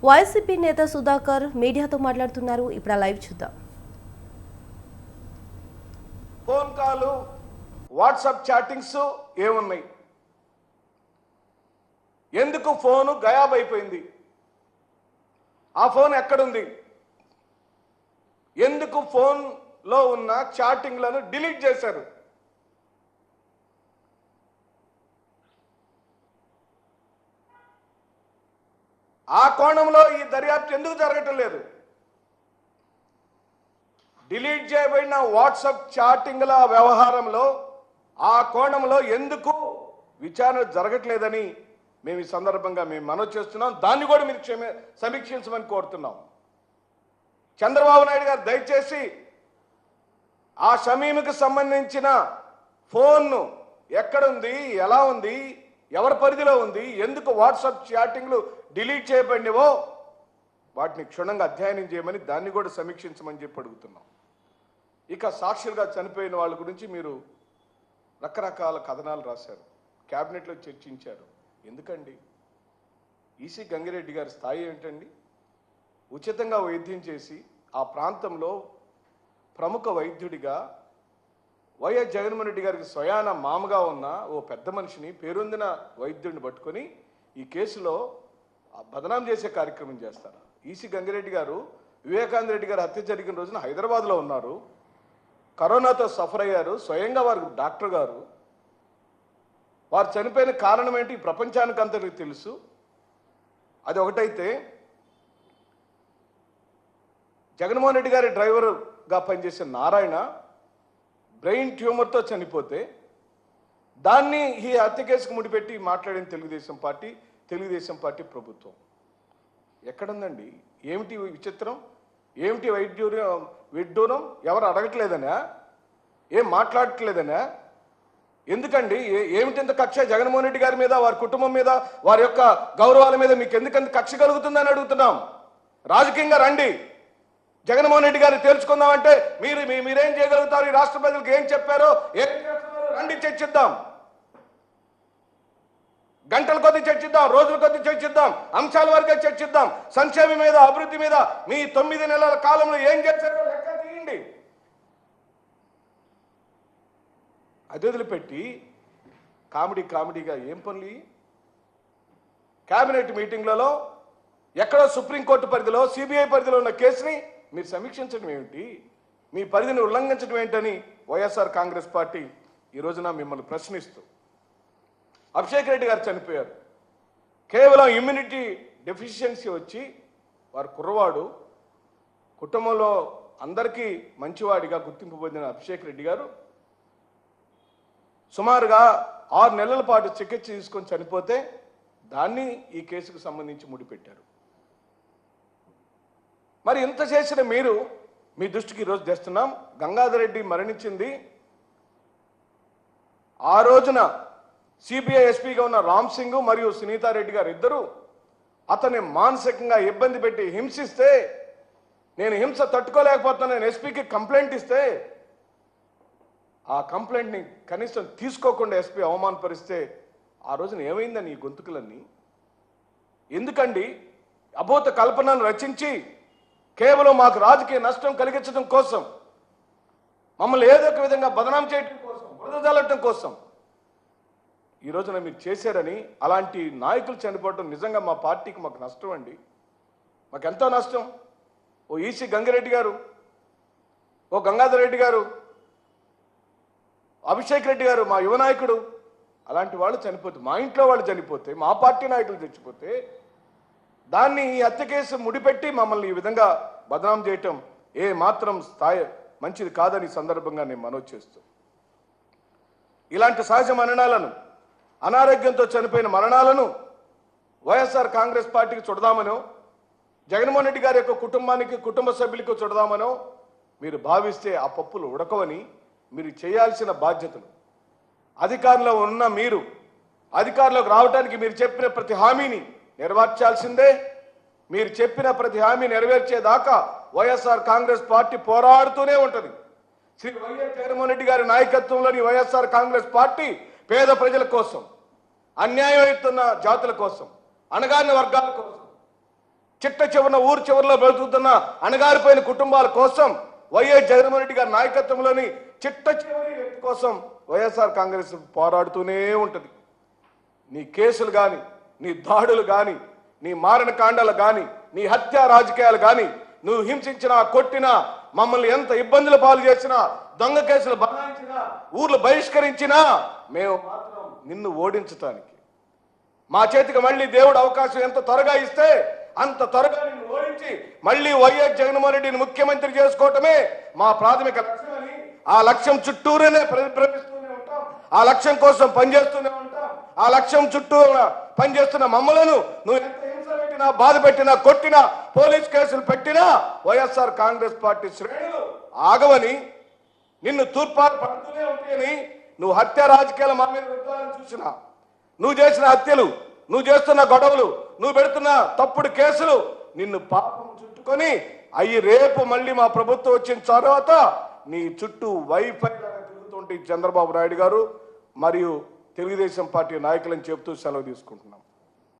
YCP నేత సుధాకర్ మీడియాతో మాట్లాడుతున్నారు. ఇప్పుడు ఆ లైవ్ చూద్దాం. ఫోన్ కాల్, వాట్సాప్ చాటింగ్స్ ఏమున్నాయి? ఎందుకు ఫోను గయాబ్ అయిపోయింది? ఆ ఫోన్ ఎక్కడుంది? ఎందుకు ఫోన్లో ఉన్న చాటింగ్లను డిలీట్ చేశారు? ఆ కోణంలో ఈ దర్యాప్తు ఎందుకు జరగటం లేదు? డిలీట్ చేయబడిన వాట్సాప్ చాటింగ్ల వ్యవహారంలో ఆ కోణంలో ఎందుకు విచారణ జరగట్లేదని మేము ఈ సందర్భంగా మనవి చేస్తున్నాం. దాన్ని కూడా మీరు సమీక్షించమని కోరుతున్నాం. చంద్రబాబు నాయుడు గారు దయచేసి ఆ షమీమ్కి సంబంధించిన ఫోన్ను ఎక్కడుంది, ఎలా ఉంది, ఎవరి పరిధిలో ఉంది, ఎందుకు వాట్సాప్ చాటింగ్లు డిలీట్ చేయబడినవో వాటిని క్షుణ్ణంగా అధ్యయనం చేయమని, దాన్ని కూడా సమీక్షించమని చెప్పి అడుగుతున్నాం. ఇక సాక్షులుగా చనిపోయిన వాళ్ళ గురించి మీరు రకరకాల కథనాలు రాశారు, క్యాబినెట్లో చర్చించారు. ఎందుకండి? ఈసీ గంగిరెడ్డి గారి స్థాయి ఏంటండి? ఉచితంగా వైద్యం చేసి ఆ ప్రాంతంలో ప్రముఖ వైద్యుడిగా వైఎస్ జగన్మోహన్ రెడ్డి గారికి స్వయాన మామగా ఉన్న ఓ పెద్ద మనిషిని, పేరొందిన వైద్యుడిని పట్టుకొని ఈ కేసులో బదనాం చేసే కార్యక్రమం చేస్తారు. ఈసీ గంగిరెడ్డి గారు వివేకానంద రెడ్డి గారు హత్య జరిగిన రోజున హైదరాబాద్లో ఉన్నారు, కరోనాతో సఫర్ అయ్యారు. స్వయంగా వారు డాక్టర్ గారు. వారు చనిపోయిన కారణం ఏంటి ప్రపంచానికి అంతటికి తెలుసు. అది ఒకటైతే, జగన్మోహన్ రెడ్డి గారి డ్రైవర్గా పనిచేసే నారాయణ బ్రెయిన్ ట్యూమర్తో చనిపోతే దాన్ని ఈ హత్య కేసుకు ముడిపెట్టి మాట్లాడిన తెలుగుదేశం పార్టీ ప్రభుత్వం. ఎక్కడుందండి? ఏమిటి విచిత్రం? ఏమిటి విడ్డూరం? ఎవరు అడగట్లేదనా? ఏం మాట్లాడట్లేదనా? ఎందుకండి? ఏమిటి ఇంత కక్ష జగన్మోహన్ రెడ్డి గారి మీద, వారి కుటుంబం మీద, వారి యొక్క గౌరవాల మీద మీకు ఎందుకంత కక్ష కలుగుతుందని అడుగుతున్నాం. రాజకీయంగా రండి, జగన్మోహన్ రెడ్డి గారిని తేల్చుకుందామంటే మీరేం చేయగలుగుతారు? ఈ రాష్ట్ర ప్రజలకు ఏం చెప్పారో, ఏం చేస్తున్నారో రండి, చర్చిద్దాం. గంటల కొద్ది చర్చిద్దాం, రోజుల కొద్ది చర్చిద్దాం, అంశాల వరకే చర్చిద్దాం. సంక్షేమం మీద, అభివృద్ధి మీద మీ 9 నెలల కాలంలో ఏం చేశారో లెక్క తీయండి. అది వదిలిపెట్టి కామెడీగా ఏం పనులు? కేబినెట్ మీటింగ్లలో ఎక్కడో సుప్రీంకోర్టు పరిధిలో, సిబిఐ పరిధిలో ఉన్న కేసుని మీరు సమీక్షించడం ఏమిటి? మీ పరిధిని ఉల్లంఘించడం ఏంటని వైఎస్ఆర్ కాంగ్రెస్ పార్టీ ఈ రోజున మిమ్మల్ని ప్రశ్నిస్తూ, అభిషేక్ రెడ్డి గారు చనిపోయారు. కేవలం ఇమ్యూనిటీ డెఫిషియన్సీ వచ్చి, వారు కుర్రవాడు, కుటుంబంలో అందరికీ మంచివాడిగా గుర్తింపు పొందిన అభిషేక్ రెడ్డి గారు సుమారుగా 6 నెలల పాటు చికిత్స తీసుకొని చనిపోతే దాన్ని ఈ కేసుకు సంబంధించి ముడిపెట్టారు. మరి ఇంత చేసిన మీరు, మీ దృష్టికి ఈరోజు తెస్తున్నాం. గంగాధర్ రెడ్డి మరణించింది ఆ రోజున సిబిఐ ఎస్పీగా ఉన్న రామ్ సింగ్ మరియు సునీతారెడ్డి గారు ఇద్దరు అతన్ని మానసికంగా ఇబ్బంది పెట్టి హింసిస్తే, నేను హింస తట్టుకోలేకపోతున్నాను ఎస్పీకి కంప్లైంట్ ఇస్తే, ఆ కంప్లైంట్ని కనీసం తీసుకోకుండా ఎస్పీ అవమానపరిస్తే ఆ రోజున ఏమైందని ఈ గొంతుకులన్నీ? ఎందుకండి? అబోధ కల్పనను రచించి కేవలం మాకు రాజకీయ నష్టం కలిగించడం కోసం, మమ్మల్ని ఏదో ఒక విధంగా బదనాం చేయడం కోసం, బురద జల్లటం కోసం ఈ రోజున మీరు చేశారని, అలాంటి నాయకులు చనిపోవడం నిజంగా మా పార్టీకి మాకు నష్టం అండి. మాకు ఎంతో నష్టం. ఓ ఈసీ గంగిరెడ్డి గారు, ఓ గంగాధర్ రెడ్డి గారు, అభిషేక్ రెడ్డి గారు, మా యువ నాయకుడు, అలాంటి వాళ్ళు చనిపోతే, మా ఇంట్లో వాళ్ళు చనిపోతే, మా పార్టీ నాయకులు చచ్చిపోతే దాన్ని ఈ హత్య కేసు ముడిపెట్టి మమ్మల్ని ఈ విధంగా బదనాం చేయటం ఏ మాత్రం స్థాయి మంచిది కాదని సందర్భంగా నేను మనవి చేస్తూ, ఇలాంటి సహజ మరణాలను, అనారోగ్యంతో చనిపోయిన మరణాలను వైఎస్ఆర్ కాంగ్రెస్ పార్టీకి చుడదామనో, జగన్మోహన్ రెడ్డి గారి యొక్క కుటుంబానికి, కుటుంబ సభ్యులకు చుడదామనో మీరు భావిస్తే ఆ పప్పులు ఉడకవని, మీరు చేయాల్సిన బాధ్యతలు, అధికారంలో ఉన్న మీరు అధికారంలోకి రావడానికి మీరు చెప్పిన ప్రతి హామీని నెరవేర్చాల్సిందే. మీరు చెప్పిన ప్రతి హామీ నెరవేర్చేదాకా వైఎస్ఆర్ కాంగ్రెస్ పార్టీ పోరాడుతూనే ఉంటుంది. శ్రీ వైఎస్ జగన్మోహన్ రెడ్డి గారి నాయకత్వంలోని వైఎస్ఆర్ కాంగ్రెస్ పార్టీ పేద ప్రజల కోసం, అన్యాయం అవుతున్న జాతుల కోసం, అణగారిన వర్గాల కోసం, చిట్ట చివరన ఊరు చివరిలో బ్రతుకుతున్న అణగారిపోయిన కుటుంబాల కోసం వైఎస్ జగన్మోహన్ రెడ్డి గారి నాయకత్వంలోని చిట్ట చివరి వ్యక్తి కోసం వైఎస్ఆర్ కాంగ్రెస్ పోరాడుతూనే ఉంటుంది. నీ కేసులు కానీ, నీ దాడులు కానీ, నీ మారణ కాండాలు కానీ, నీ హత్య రాజకీయాలు కానీ, నువ్వు హింసించినా, కొట్టినా, మమ్మల్ని ఎంత ఇబ్బందులు పాలు చేసినా, దొంగ కేసులు బనాయించినా, ఊర్లు బహిష్కరించినా మేము మాత్రం నిన్ను ఓడించటానికి మా చేతికి మళ్ళీ దేవుడు అవకాశం ఎంత త్వరగా ఇస్తే అంత త్వరగా నిన్ను ఓడించి మళ్ళీ వైఎస్ జగన్మోహన్ రెడ్డిని ముఖ్యమంత్రి చేసుకోవటమే మా ప్రాథమిక లక్ష్యం అని ఆ లక్ష్యం చుట్టూనే పరిభ్రమిస్తూనే ఉంటాం. ఆ లక్ష్యం కోసం పనిచేస్తూనే ఉంటాం. ఆ లక్ష్యం చుట్టూ పనిచేస్తున్న మమ్మలను నువ్వు ఎంత హింస పెట్టినా, బాధ పెట్టినా, కొట్టినా, పోలీస్ కేసులు పెట్టినా వైఎస్ఆర్ కాంగ్రెస్ పార్టీ శ్రేణులు ఆగవని, నిన్ను తూర్పాలు పడుతూనే ఉంటాయని, నువ్వు హత్య రాజకీయాల మా మీద రుద్దాలని చూసినా, నువ్వు చేసిన హత్యలు, నువ్వు చేస్తున్న గొడవలు, నువ్వు పెడుతున్న తప్పుడు కేసులు నిన్ను పాపం చుట్టుకొని అయ్యి రేపు మళ్ళీ మా ప్రభుత్వం వచ్చిన తర్వాత నీ చుట్టూ వైఫై తిరుగుతుంటే చంద్రబాబు నాయుడు గారు మరియు తెలుగుదేశం పార్టీ నాయకులను చెబుతూ సెలవు తీసుకుంటున్నాం.